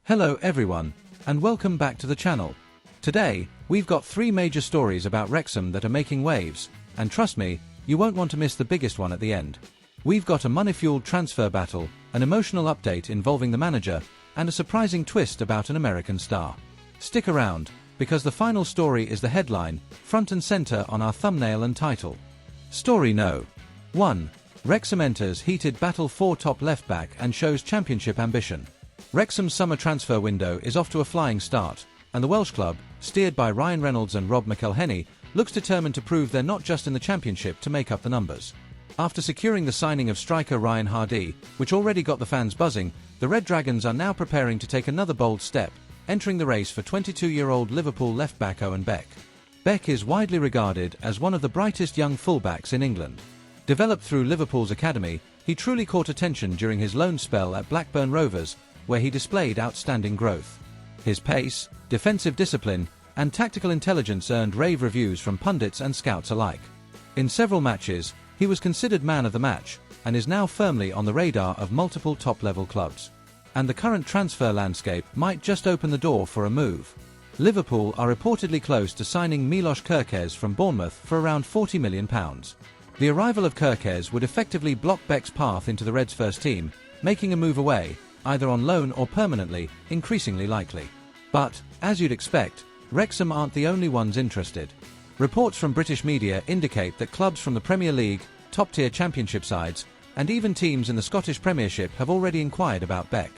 Hello everyone, and welcome back to the channel. Today, we've got 3 major stories about Wrexham that are making waves, and trust me, you won't want to miss the biggest one at the end. We've got a money-fueled transfer battle, an emotional update involving the manager, and a surprising twist about an American star. Stick around, because the final story is the headline, front and center on our thumbnail and title. Story No. 1. Wrexham enters heated battle for top left-back and shows championship ambition. Wrexham's summer transfer window is off to a flying start, and the Welsh club, steered by Reynolds and McElhenney, looks determined to prove they're not just in the championship to make up the numbers. After securing the signing of striker Ryan Hardy, which already got the fans buzzing, the Red Dragons are now preparing to take another bold step, entering the race for 22-year-old Liverpool left-back Owen Beck. Beck is widely regarded as one of the brightest young fullbacks in England. Developed through Liverpool's academy, he truly caught attention during his loan spell at Blackburn Rovers, where he displayed outstanding growth. His pace, defensive discipline, and tactical intelligence earned rave reviews from pundits and scouts alike. In several matches, he was considered man of the match, and is now firmly on the radar of multiple top-level clubs. And the current transfer landscape might just open the door for a move. Liverpool are reportedly close to signing Milos Kerkez from Bournemouth for around £40 million. The arrival of Kerkez would effectively block Beck's path into the Reds' first team, making a move away, either on loan or permanently, increasingly likely. But, as you'd expect, Wrexham aren't the only ones interested. Reports from British media indicate that clubs from the Premier League, top-tier Championship sides, and even teams in the Scottish Premiership have already inquired about Beck.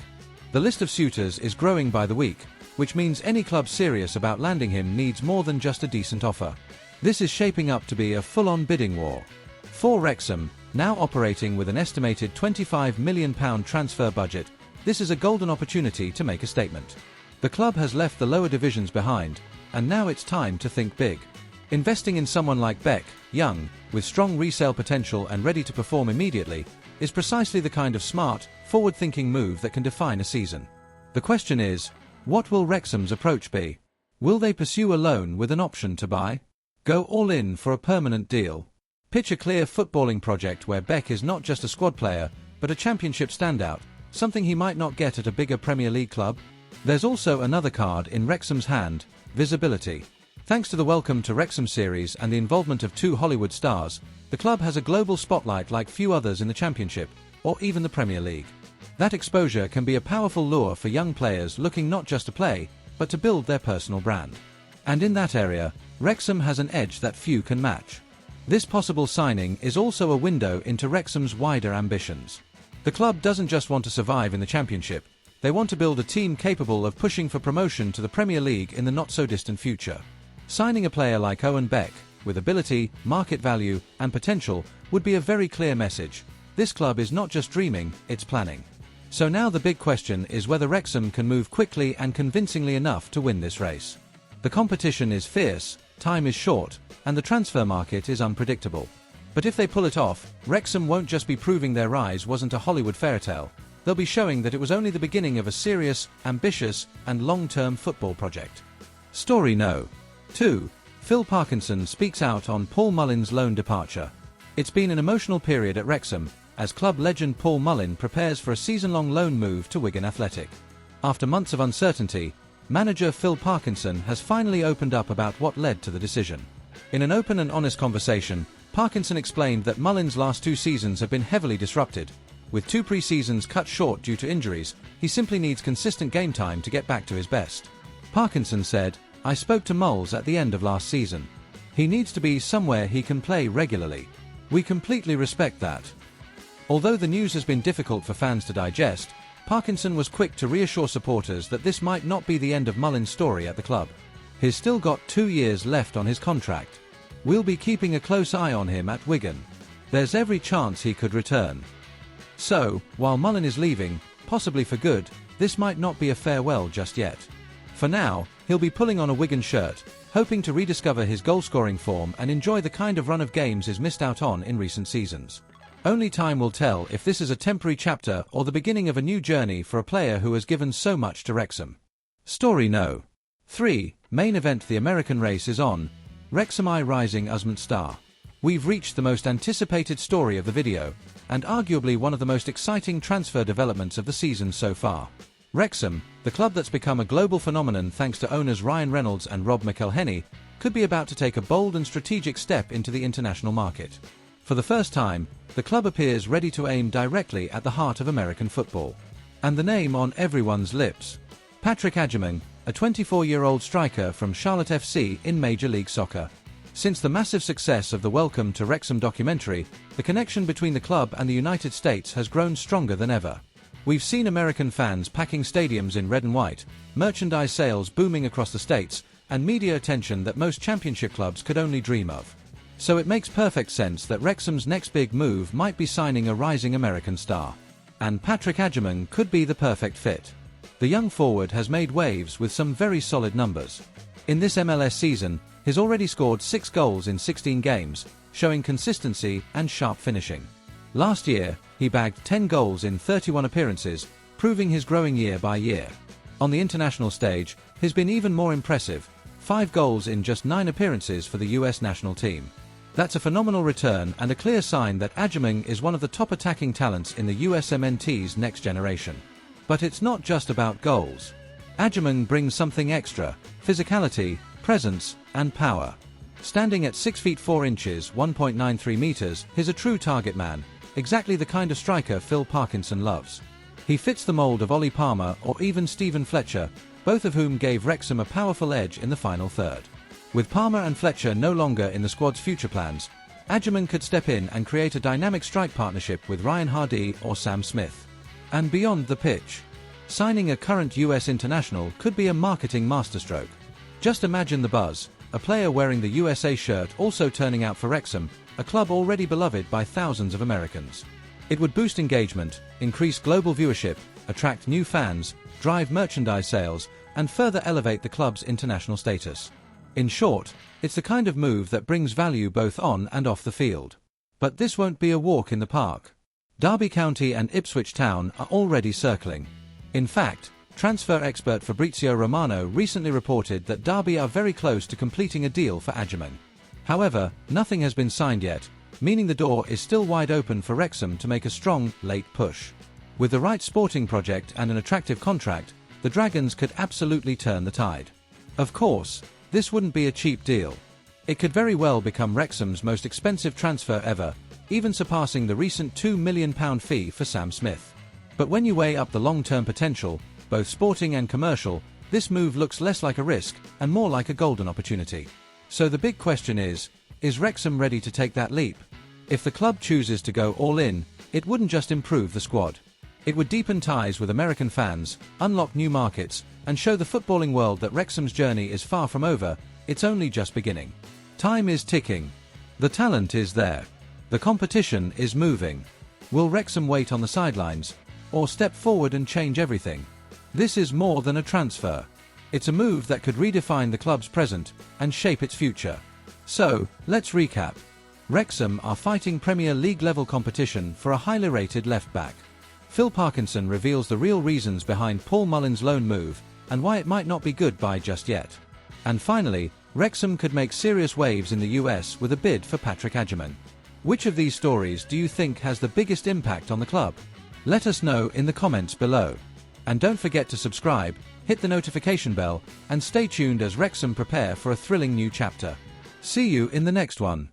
The list of suitors is growing by the week, which means any club serious about landing him needs more than just a decent offer. This is shaping up to be a full-on bidding war. For Wrexham, now operating with an estimated £25 million transfer budget, this is a golden opportunity to make a statement. The club has left the lower divisions behind, and now it's time to think big. Investing in someone like Beck, young, with strong resale potential and ready to perform immediately, is precisely the kind of smart, forward-thinking move that can define a season. The question is, what will Wrexham's approach be? Will they pursue a loan with an option to buy? Go all in for a permanent deal? Pitch a clear footballing project where Beck is not just a squad player, but a championship standout, something he might not get at a bigger Premier League club? There's also another card in Wrexham's hand, visibility. Thanks to the Welcome to Wrexham series and the involvement of 2 Hollywood stars, the club has a global spotlight like few others in the Championship, or even the Premier League. That exposure can be a powerful lure for young players looking not just to play, but to build their personal brand. And in that area, Wrexham has an edge that few can match. This possible signing is also a window into Wrexham's wider ambitions. The club doesn't just want to survive in the Championship, they want to build a team capable of pushing for promotion to the Premier League in the not-so-distant future. Signing a player like Owen Beck, with ability, market value, and potential, would be a very clear message. This club is not just dreaming, it's planning. So now the big question is whether Wrexham can move quickly and convincingly enough to win this race. The competition is fierce, time is short, and the transfer market is unpredictable. But if they pull it off, Wrexham won't just be proving their rise wasn't a Hollywood fairytale, they'll be showing that it was only the beginning of a serious, ambitious, and long-term football project. Story No. 2. Phil Parkinson speaks out on Paul Mullin's loan departure. It's been an emotional period at Wrexham, as club legend Paul Mullin prepares for a season-long loan move to Wigan Athletic. After months of uncertainty, manager Phil Parkinson has finally opened up about what led to the decision. In an open and honest conversation, Parkinson explained that Mullin's last 2 seasons have been heavily disrupted. With 2 pre-seasons cut short due to injuries, he simply needs consistent game time to get back to his best. Parkinson said, "I spoke to Mulls at the end of last season. He needs to be somewhere he can play regularly. We completely respect that." Although the news has been difficult for fans to digest, Parkinson was quick to reassure supporters that this might not be the end of Mullin's story at the club. He's still got 2 years left on his contract. "We'll be keeping a close eye on him at Wigan. There's every chance he could return." So, while Mullin is leaving, possibly for good, this might not be a farewell just yet. For now, he'll be pulling on a Wigan shirt, hoping to rediscover his goal-scoring form and enjoy the kind of run of games he's missed out on in recent seasons. Only time will tell if this is a temporary chapter or the beginning of a new journey for a player who has given so much to Wrexham. Story No. 3. Main event: the American race is on. Wrexham rising Usman star. We've reached the most anticipated story of the video, and arguably one of the most exciting transfer developments of the season so far. Wrexham, the club that's become a global phenomenon thanks to owners Ryan Reynolds and McElhenney, could be about to take a bold and strategic step into the international market. For the first time, the club appears ready to aim directly at the heart of American football. And the name on everyone's lips: Patrick Agyemang, a 24-year-old striker from Charlotte FC in Major League Soccer. Since the massive success of the Welcome to Wrexham documentary, the connection between the club and the United States has grown stronger than ever. We've seen American fans packing stadiums in red and white, merchandise sales booming across the states, and media attention that most championship clubs could only dream of. So it makes perfect sense that Wrexham's next big move might be signing a rising American star. And Patrick Agyemang could be the perfect fit. The young forward has made waves with some very solid numbers. In this MLS season, he's already scored 6 goals in 16 games, showing consistency and sharp finishing. Last year, he bagged 10 goals in 31 appearances, proving his growing year by year. On the international stage, he's been even more impressive: 5 goals in just 9 appearances for the US national team. That's a phenomenal return and a clear sign that Agyemang is one of the top attacking talents in the USMNT's next generation. But it's not just about goals. Agyemang brings something extra: physicality, presence, and power. Standing at 6 feet 4 inches (1.93 meters), he's a true target man, exactly the kind of striker Phil Parkinson loves. He fits the mold of Ollie Palmer or even Stephen Fletcher, both of whom gave Wrexham a powerful edge in the final third. With Palmer and Fletcher no longer in the squad's future plans, Agyemang could step in and create a dynamic strike partnership with Ryan Hardee or Sam Smith. And beyond the pitch, signing a current US international could be a marketing masterstroke. Just imagine the buzz: a player wearing the USA shirt also turning out for Wrexham, a club already beloved by thousands of Americans. It would boost engagement, increase global viewership, attract new fans, drive merchandise sales, and further elevate the club's international status. In short, it's the kind of move that brings value both on and off the field. But this won't be a walk in the park. Derby County and Ipswich Town are already circling. In fact, transfer expert Fabrizio Romano recently reported that Derby are very close to completing a deal for Agyemang. However, nothing has been signed yet, meaning the door is still wide open for Wrexham to make a strong, late push. With the right sporting project and an attractive contract, the Dragons could absolutely turn the tide. Of course, this wouldn't be a cheap deal. It could very well become Wrexham's most expensive transfer ever, even surpassing the recent £2 million fee for Sam Smith. But when you weigh up the long-term potential, both sporting and commercial, this move looks less like a risk and more like a golden opportunity. So the big question is Wrexham ready to take that leap? If the club chooses to go all in, it wouldn't just improve the squad. It would deepen ties with American fans, unlock new markets, and show the footballing world that Wrexham's journey is far from over, it's only just beginning. Time is ticking. The talent is there. The competition is moving. Will Wrexham wait on the sidelines, or step forward and change everything? This is more than a transfer. It's a move that could redefine the club's present and shape its future. So, let's recap. Wrexham are fighting Premier League level competition for a highly rated left-back. Phil Parkinson reveals the real reasons behind Paul Mullen's loan move and why it might not be goodbye just yet. And finally, Wrexham could make serious waves in the US with a bid for Patrick Agyemang. Which of these stories do you think has the biggest impact on the club? Let us know in the comments below. And don't forget to subscribe, hit the notification bell, and stay tuned as Wrexham prepare for a thrilling new chapter. See you in the next one.